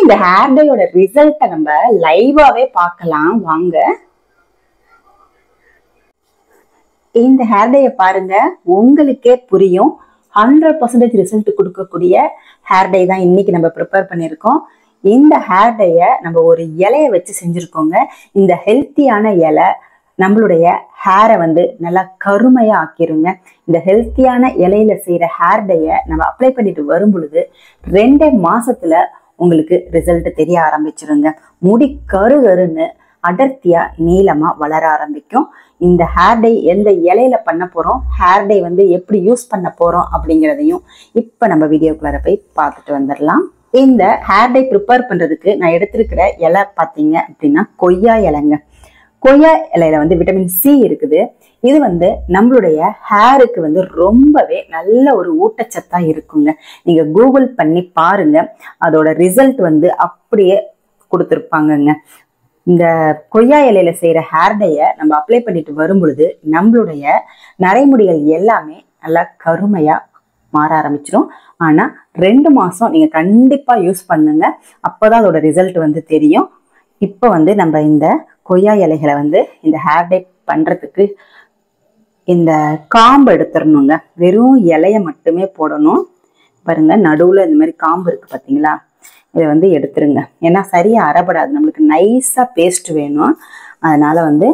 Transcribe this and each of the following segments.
இந்த ஹேர் டையோட ரிசல்ட்டை நம்ம லைவாவே பார்க்கலாம் வாங்க. இந்த ஹேர் டையை பாருங்க, உங்களுக்கே புரியும். 100% ரிசல்ட் கொடுக்கக்கூடிய ஹேர் டை தான் இன்னைக்கு நம்ம ப்ரிப்பேர் பண்ணியிருக்கோம். இந்த ஹேர் டையை நம்ம ஒரு இலையை வச்சு செஞ்சுருக்கோங்க. இந்த ஹெல்த்தியான இலை நம்மளுடைய ஹேரை வந்து நல்லா கருமையா ஆக்கிருங்க. இந்த ஹெல்த்தியான இலையில செய்யற ஹேர் டையை நம்ம அப்ளை பண்ணிட்டு வரும் பொழுது 2 மாசத்துல உங்களுக்கு ரிசல்ட் தெரிய ஆரம்பிச்சிருங்க. முடி கருன்னு அடர்த்தியா நீளமா வளர ஆரம்பிக்கும். இந்த ஹேர் டை எந்த இலையில பண்ண போறோம், ஹேர் டை வந்து எப்படி யூஸ் பண்ண போறோம் அப்படிங்கிறதையும் இப்ப நம்ம வீடியோக்குள்ளார போய் பார்த்துட்டு வந்துடலாம். இந்த ஹேர் டை ப்ரிப்பேர் பண்றதுக்கு நான் எடுத்திருக்கிற இலை பார்த்தீங்க அப்படின்னா கொய்யா இலைங்க. கொய்யா இலையில வந்து விட்டமின் சி இருக்குது. இது வந்து நம்மளுடைய ஹேருக்கு வந்து ரொம்பவே நல்ல ஒரு ஊட்டச்சத்தா இருக்குங்க. நீங்க கூகுள் பண்ணி பாருங்க, அதோட ரிசல்ட் வந்து அப்படியே கொடுத்துருப்பாங்கங்க. இந்த கொய்யா இலையில செய்யற ஹேர் டையை நம்ம அப்ளை பண்ணிட்டு வரும் பொழுது நம்மளுடைய நரைமுடிகள் எல்லாமே நல்லா கருமையா மாற ஆரம்பிச்சிடும். ஆனா 2 மாசம் நீங்க கண்டிப்பா யூஸ் பண்ணுங்க, அப்போதான் அதோட ரிசல்ட் வந்து தெரியும். இப்போ வந்து நம்ம இந்த கொய்யா இலைகளை வந்து இந்த ஹேர் டை பண்றதுக்கு இந்த காம்பு எடுத்துடணுங்க. வெறும் இலைய மட்டுமே போடணும். பாருங்க, நடுவுல இந்த மாதிரி காம்பு இருக்கு பாத்தீங்களா, இதை வந்து எடுத்துருங்க. ஏன்னா சரியா அரைப்படாது, நம்மளுக்கு நைஸா பேஸ்ட் வேணும். அதனால வந்து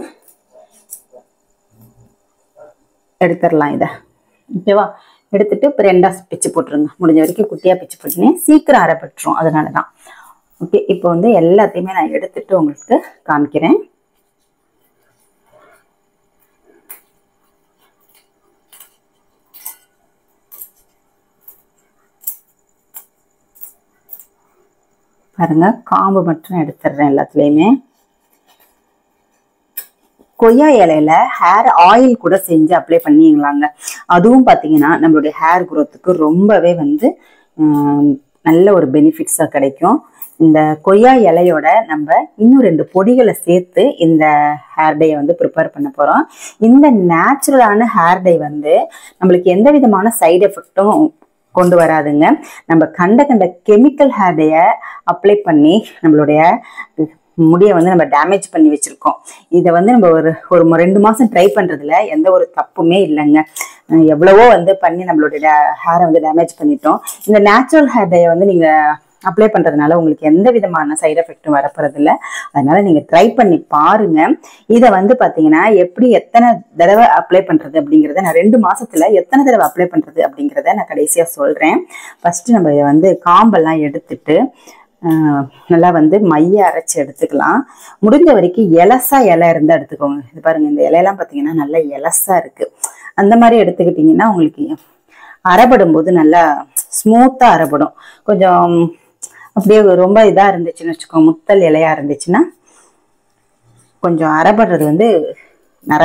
எடுத்துடலாம் இதை. ஓகேவா? எடுத்துட்டு இப்போ 2ஆ பிச்சு போட்டுருங்க. முடிஞ்ச வரைக்கும் குட்டியா பிச்சு போட்டுனேன், சீக்கிரம் அரைப்பட்டுரும். அதனாலதான். ஓகே, இப்போ வந்து எல்லாத்தையுமே நான் எடுத்துட்டு உங்களுக்கு காமிக்கிறேன். பாருங்க, காம்பு மட்டும் எடுத்துடுறேன் எல்லாத்துலயுமே. கொய்யா இலையில ஹேர் ஆயில் கூட செஞ்சு அப்ளை பண்ணிங்களாங்க. அதுவும் பாத்தீங்கன்னா நம்மளுடைய ஹேர் குரோத்துக்கு ரொம்பவே வந்து நல்ல ஒரு பெனிஃபிட்ஸா கிடைக்கும். இந்த கொய்யா இலையோட நம்ம இன்னும் 2 பொடிகளை சேர்த்து இந்த ஹேர் டையை வந்து ப்ரிப்பேர் பண்ண போறோம். இந்த நேச்சுரலான ஹேர் டை வந்து நம்மளுக்கு எந்த விதமான சைடு எஃபெக்டும் கொண்டு வராதுங்க. நம்ம கண்ட கெமிக்கல் ஹேர் டையை அப்ளை பண்ணி நம்மளுடைய முடியை வந்து நம்ம டேமேஜ் பண்ணி வச்சிருக்கோம். இதை வந்து நம்ம ஒரு 2 மாசம் ட்ரை பண்றதுல எந்த ஒரு தப்புமே இல்லைங்க. எவ்வளவோ வந்து பண்ணி நம்மளுடைய ஹேரை வந்து டேமேஜ் பண்ணிட்டோம். இந்த நேச்சுரல் ஹேர் டையை வந்து நீங்க அப்ளை பண்றதுனால உங்களுக்கு எந்த விதமான சைடு எஃபெக்டும் வரப்போறது இல்லை. அதனால நீங்க ட்ரை பண்ணி பாருங்க. இதை வந்து பாத்தீங்கன்னா எப்படி எத்தனை தடவை அப்ளை பண்றது அப்படிங்கிறத நான் 2 மாசத்துல எத்தனை தடவை அப்ளை பண்றது அப்படிங்கிறத நான் கடைசியா சொல்றேன். ஃபர்ஸ்ட் நம்ம இதை வந்து காம்பெல்லாம் எடுத்துட்டு நல்லா வந்து மைய அரைச்சி எடுத்துக்கலாம். முடிஞ்ச வரைக்கும் எலசா இலை இருந்தா எடுத்துக்கோங்க. இது பாருங்க, இந்த இலையெல்லாம் பாத்தீங்கன்னா நல்லா எலசா இருக்கு. அந்த மாதிரி எடுத்துக்கிட்டீங்கன்னா உங்களுக்கு அரைப்படும் போது நல்லா ஸ்மூத்தா அரைப்படும். கொஞ்சம் அப்படியே ரொம்ப இதா இருந்துச்சுன்னு வச்சுக்கோங்க, முத்தல் இலையா இருந்துச்சுன்னா கொஞ்சம் அரைப்படுறது வந்து நர.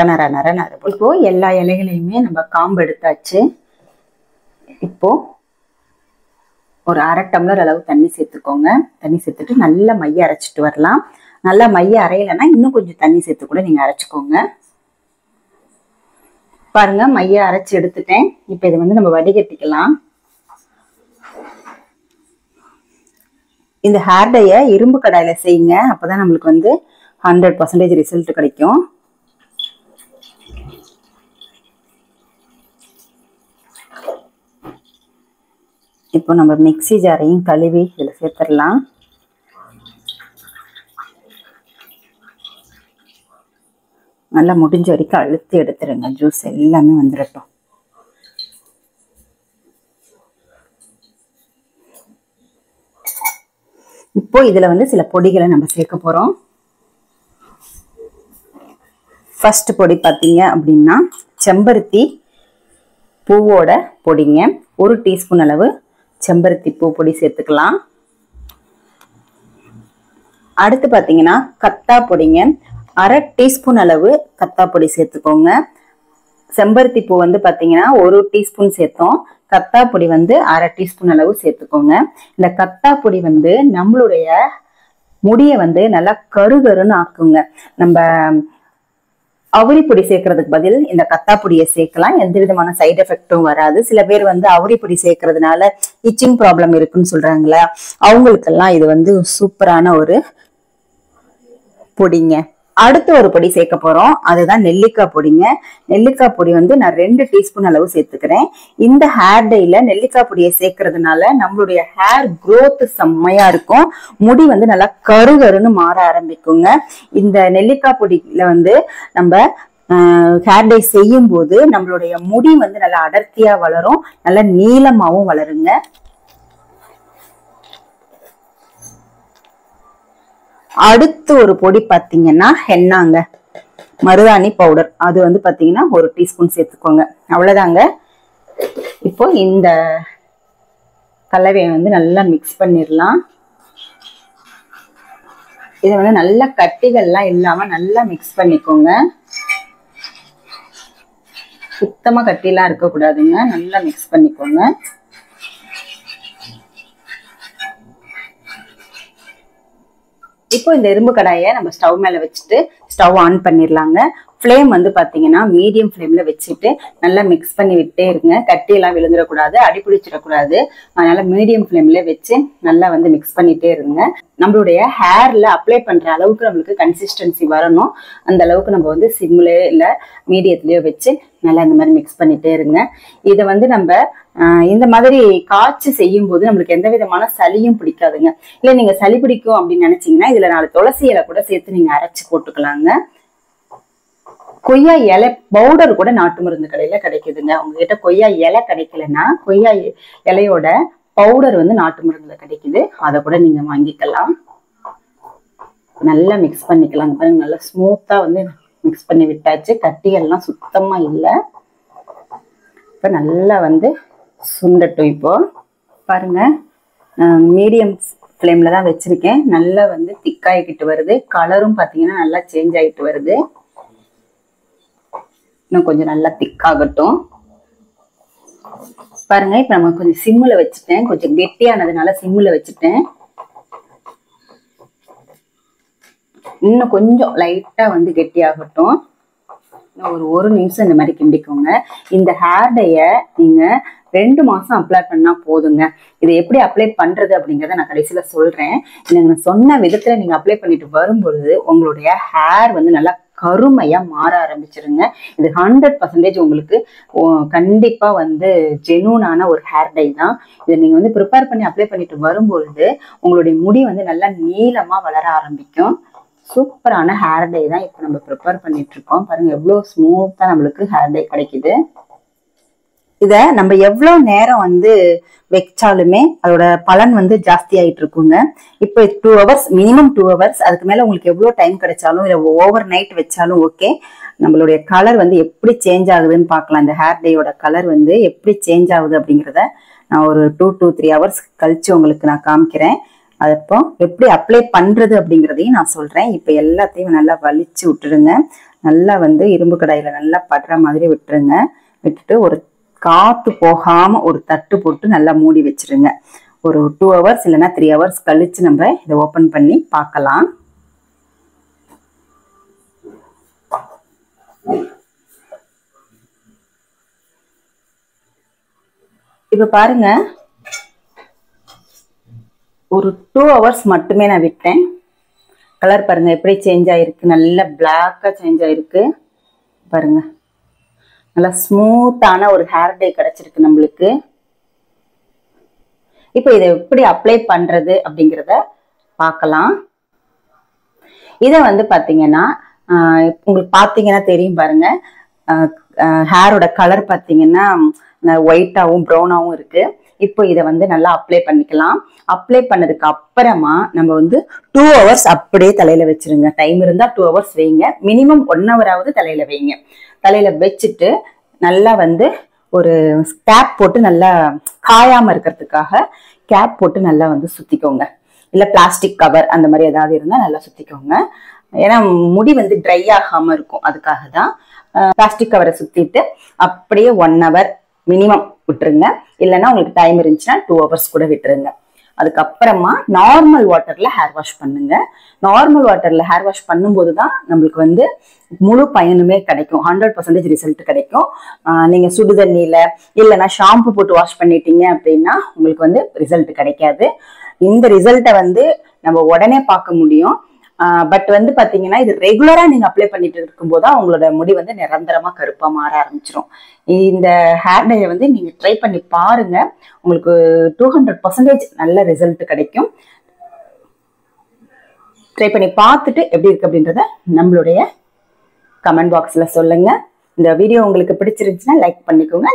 இப்போ எல்லா இலைகளையுமே நம்ம காம்பு எடுத்தாச்சு. இப்போ ஒரு 1/2 டம்ளர் அளவு தண்ணி சேர்த்துக்கோங்க. தண்ணி சேர்த்துட்டு நல்லா மைய அரைச்சிட்டு வரலாம். நல்லா மைய அரையலைன்னா இன்னும் கொஞ்சம் தண்ணி சேர்த்து கூட நீங்க அரைச்சிக்கோங்க. பாருங்க, மைய அரைச்சி எடுத்துட்டேன். இப்ப இதை வந்து நம்ம வடிகட்டிக்கலாம். இந்த ஹேர் டைய இரும்பு கடாயில செய்யுங்க, அப்பதான் நம்மளுக்கு வந்து 100% ரிசல்ட் கிடைக்கும். இப்போ நம்ம மிக்ஸி ஜாரையும் கழுவி இதில் சேர்த்துடலாம். நல்லா முடிஞ்ச வரைக்கும் அழுத்தி எடுத்துருங்க, ஜூஸ் எல்லாமே வந்துடட்டும். இப்போ இதுல வந்து சில பொடிகளை நம்ம சேர்க்க போறோம். ஃபர்ஸ்ட் பொடி பார்த்தீங்க அப்படின்னா செம்பருத்தி பூவோட பொடிங்க. 1 டீஸ்பூன் அளவு செம்பருத்தி பூ பொடி சேர்த்துக்கலாம். அடுத்து பார்த்தீங்கன்னா கத்தா பொடிங்க. 1/2 டீஸ்பூன் அளவு கத்தா பொடி சேர்த்துக்கோங்க. செம்பருத்தி பூ வந்து பார்த்தீங்கன்னா 1 டீஸ்பூன் சேர்த்தோம். கத்தா பொடி வந்து 1/2 டீஸ்பூன் அளவு சேர்த்துக்கோங்க. இந்த கத்தா பொடி வந்து நம்மளுடைய முடியை வந்து நல்லா கருகருன்னு ஆக்குங்க. நம்ம அவுரி பொடி சேர்க்கறதுக்கு பதில் இந்த கத்தா பொடியை சேர்க்கலாம். எந்த விதமான சைடு எஃபெக்டும் வராது. சில பேர் வந்து அவுரி பொடி சேர்க்கறதுனால இச்சிங் ப்ராப்ளம் இருக்குன்னு சொல்றாங்களா, அவங்களுக்கெல்லாம் இது வந்து சூப்பரான ஒரு பொடிங்க. அடுத்த ஒரு பொடி சேர்க்க போறோம், அதுதான் நெல்லிக்காய் பொடிங்க. நெல்லிக்காய் பொடி வந்து நான் 2 டீஸ்பூன் அளவு சேர்த்துக்கிறேன். இந்த ஹேர் டேல நெல்லிக்காய் பொடியை சேர்க்கறதுனால நம்மளுடைய ஹேர் growth செம்மையா இருக்கும். முடி வந்து நல்லா கருகருன்னு மாற ஆரம்பிக்குங்க. இந்த நெல்லிக்காய் பொடியில வந்து நம்ம ஹேர் டே செய்யும் போது நம்மளுடைய முடி வந்து நல்லா அடர்த்தியா வளரும், நல்லா நீளமாவும் வளருங்க. அடுத்து ஒரு பொடி பாத்தீங்கன்னா ஹென்னாங்க, மருதாணி பவுடர். அது வந்து பாத்தீங்கன்னா 1 டீஸ்பூன் சேர்த்துக்கோங்க. அவ்வளவுதாங்க. இப்போ இந்த கலவையை வந்து நல்லா மிக்ஸ் பண்ணிடலாம். இதை வந்து நல்லா கட்டிகள்லாம் இல்லாம நல்லா மிக்ஸ் பண்ணிக்கோங்க. சுத்தமா கட்டிலாம் இருக்கக்கூடாதுங்க, நல்லா மிக்ஸ் பண்ணிக்கோங்க. இப்போ இந்த இரும்பு கடாயை நம்ம ஸ்டவ் மேல வச்சுட்டு ஸ்டவ் ஆன் பண்ணிடலாங்க. ஃப்ளேம் வந்து பாத்தீங்கன்னா மீடியம் ஃப்ளேம்ல வச்சுட்டு நல்லா மிக்ஸ் பண்ணி விட்டே இருங்க. கட்டி எல்லாம் விழுந்துடக்கூடாது, அடிப்பிடிச்சிடக்கூடாது. அதனால மீடியம் ஃப்ளேம்ல வச்சு நல்லா வந்து மிக்ஸ் பண்ணிட்டே இருங்க. நம்மளுடைய ஹேர்ல அப்ளை பண்ற அளவுக்கு நம்மளுக்கு கன்சிஸ்டன்சி வரணும். அந்த அளவுக்கு நம்ம வந்து சிம்லயோ இல்ல மீடியத்திலயோ வச்சு நல்லா இந்த மாதிரி மிக்ஸ் பண்ணிட்டே இருங்க. இதை வந்து நம்ம இந்த மாதிரி காய்ச்சி செய்யும் போது நம்மளுக்கு எந்த விதமான சளியும் பிடிக்காதுங்க. இல்ல நீங்க சளி பிடிக்கும் அப்படின்னு நினைச்சீங்கன்னா இதுல 4 துளசி இலை கூட சேர்த்து நீங்க அரைச்சு போட்டுக்கலாங்க. கொய்யா இலை பவுடர் கூட நாட்டு மருந்து கடையில கிடைக்குதுங்க. உங்ககிட்ட கொய்யா இலை கிடைக்கலன்னா கொய்யா இலையோட பவுடர் வந்து நாட்டு மருந்துல கிடைக்குது, அதை கூட நீங்க வாங்கிக்கலாம். நல்லா மிக்ஸ் பண்ணிக்கலாம். பாருங்க, நல்லா ஸ்மூத்தா வந்து மிக்ஸ் பண்ணி விட்டாச்சு. கட்டிகள்லாம் சுத்தமா இல்லை. இப்ப நல்லா வந்து சுண்டட்டும். இப்போ பாருங்க, மீடியம் ஃப்ளேம்ல தான் வச்சிருக்கேன். நல்லா வந்து திக்காயிக்கிட்டு வருது. கலரும் பாத்தீங்கன்னா நல்லா சேஞ்ச் ஆகிட்டு வருது. இன்னும் கொஞ்சம் நல்லா திக்காகட்டும். பாருங்க, இப்ப நம்ம கொஞ்சம் சிம்முல வச்சுட்டேன். கொஞ்சம் கெட்டியானதுனால சிம்முல வச்சுட்டேன். இன்னும் கொஞ்சம் லைட்டா வந்து கெட்டியாகட்டும். ஒரு நிமிஷம் இந்த மாதிரி கிண்டிக்கோங்க. இந்த ஹேர் டைய நீங்க 2 மாசம் அப்ளை பண்ணா போதுங்க. இதை எப்படி அப்ளை பண்றது அப்படிங்கறத நான் கடைசியில சொல்றேன். நீங்க சொன்ன விதத்துல நீங்க அப்ளை பண்ணிட்டு வரும்பொழுது உங்களுடைய ஹேர் வந்து நல்லா கருமையா மாற ஆரம்பிச்சிருங்க. இது 100% உங்களுக்கு கண்டிப்பா வந்து ஜெனூனான ஒரு ஹேர் டை தான். இதை நீங்க வந்து ப்ரிப்பேர் பண்ணி அப்ளை பண்ணிட்டு வரும்பொழுது உங்களுடைய முடி வந்து நல்லா நீளமா வளர ஆரம்பிக்கும். சூப்பரான ஹேர் டை தான் இப்போ நம்ம ப்ரிப்பேர் பண்ணிட்டு இருக்கோம். பாருங்க எவ்வளவு ஸ்மூத்தா நம்மளுக்கு ஹேர் டை கிடைக்குது. இத நம்ம எவ்வளவு நேரம் வந்து வச்சாலுமே அதோட பலன் வந்து ஜாஸ்தி ஆயிட்டு இருக்குங்க. இப்போ 2 ஹவர்ஸ், மினிமம் 2 ஹவர்ஸ். அதுக்கு மேல உங்களுக்கு எவ்வளவு டைம் கிடைச்சாலும் இல்ல ஓவர் நைட் வச்சாலும் ஓகே. நம்மளுடைய கலர் வந்து எப்படி சேஞ்ச் ஆகுதுன்னு பார்க்கலாம். இந்த ஹேர் டேயோட கலர் வந்து எப்படி சேஞ்ச் ஆகுது அப்படிங்கிறத நான் ஒரு 2 to 3 ஹவர்ஸ் கழிச்சு உங்களுக்கு நான் காமிக்கிறேன். அப்போ எப்படி அப்ளை பண்றது அப்படிங்கிறதையும் நான் சொல்றேன். இப்ப எல்லாத்தையும் நல்லா வலிச்சு விட்டுருங்க. நல்லா வந்து இரும்பு கடாயில நல்லா படுற மாதிரி விட்டுருங்க. விட்டுட்டு ஒரு காத்து போகாம ஒரு தட்டு போட்டு நல்லா மூடி வச்சிருங்க. ஒரு 2 ஹவர்ஸ் இல்லைன்னா 3 ஹவர்ஸ் கழிச்சு நம்ம இதை ஓபன் பண்ணி பார்க்கலாம். இப்ப பாருங்க, ஒரு 2 ஹவர்ஸ் மட்டுமே நான் விட்டேன். கலர் பாருங்க எப்படி சேஞ்ச் ஆயிருக்கு. நல்லா பிளாக்கா சேஞ்ச் ஆயிருக்கு. பாருங்க, நல்லா ஸ்மூத்தான ஒரு ஹேர் டை கிடைச்சிருக்கு நம்மளுக்கு. இப்போ இதை எப்படி அப்ளை பண்றது அப்படிங்கிறத பார்க்கலாம். இதை வந்து பாத்தீங்கன்னா உங்களுக்கு பாத்தீங்கன்னா தெரியும் பாருங்க, ஹேரோட கலர் பாத்தீங்கன்னா ஒயிட்டாவும் ப்ரௌனாவும் இருக்கு. இப்போ இதை வந்து நல்லா அப்ளை பண்ணிக்கலாம். அப்ளை பண்ணதுக்கு அப்புறமா நம்ம வந்து 2 ஹவர்ஸ் அப்படியே தலையில வச்சிருங்க. டைம் இருந்தா 2 ஹவர்ஸ் வைங்க. மினிமம் 1 ஹவராவது தலையில வைங்க. தலையில வச்சுட்டு நல்லா வந்து ஒரு கேப் போட்டு நல்லா காயாம இருக்கிறதுக்காக கேப் போட்டு நல்லா வந்து சுத்திக்கோங்க. இல்ல பிளாஸ்டிக் கவர் அந்த மாதிரி ஏதாவது இருந்தா நல்லா சுத்திக்கோங்க. ஏன்னா முடி வந்து ட்ரை ஆகாம இருக்கும், அதுக்காக தான். பிளாஸ்டிக் கவரை சுத்திட்டு அப்படியே 1 ஹவர் மினிமம் விட்டுருங்க. இல்லைன்னா உங்களுக்கு டைம் இருந்துச்சுன்னா 2 ஹவர்ஸ் கூட விட்டுருங்க. அதுக்கப்புறமா நார்மல் வாட்டர்ல ஹேர் வாஷ் பண்ணுங்க. நார்மல் வாட்டர்ல ஹேர் வாஷ் பண்ணும்போது தான் நம்மளுக்கு வந்து முழு பயனுமே கிடைக்கும், 100% ரிசல்ட் கிடைக்கும். நீங்க சுடு தண்ணியில இல்லைன்னா ஷாம்பு போட்டு வாஷ் பண்ணிட்டீங்க அப்படின்னா உங்களுக்கு வந்து ரிசல்ட் கிடைக்காது. இந்த ரிசல்ட்டை வந்து நம்ம உடனே பார்க்க முடியும். பட் வந்து பாத்தீங்கன்னா இது ரெகுலரா நீங்க அப்ளை பண்ணிட்டு இருக்கும்போது உங்களோட முடி வந்து நிரந்தரமா கருப்பா மாற ஆரம்பிச்சிடும். இந்த ஹேர் டையை வந்து நீங்க ட்ரை பண்ணி பாருங்க, உங்களுக்கு 200% நல்ல ரிசல்ட் கிடைக்கும். ட்ரை பண்ணி பார்த்துட்டு எப்படி இருக்கு அப்படின்றத நம்மளுடைய கமெண்ட் பாக்ஸ்ல சொல்லுங்க. இந்த வீடியோ உங்களுக்கு பிடிச்சிருந்துச்சுன்னா லைக் பண்ணிக்கோங்க.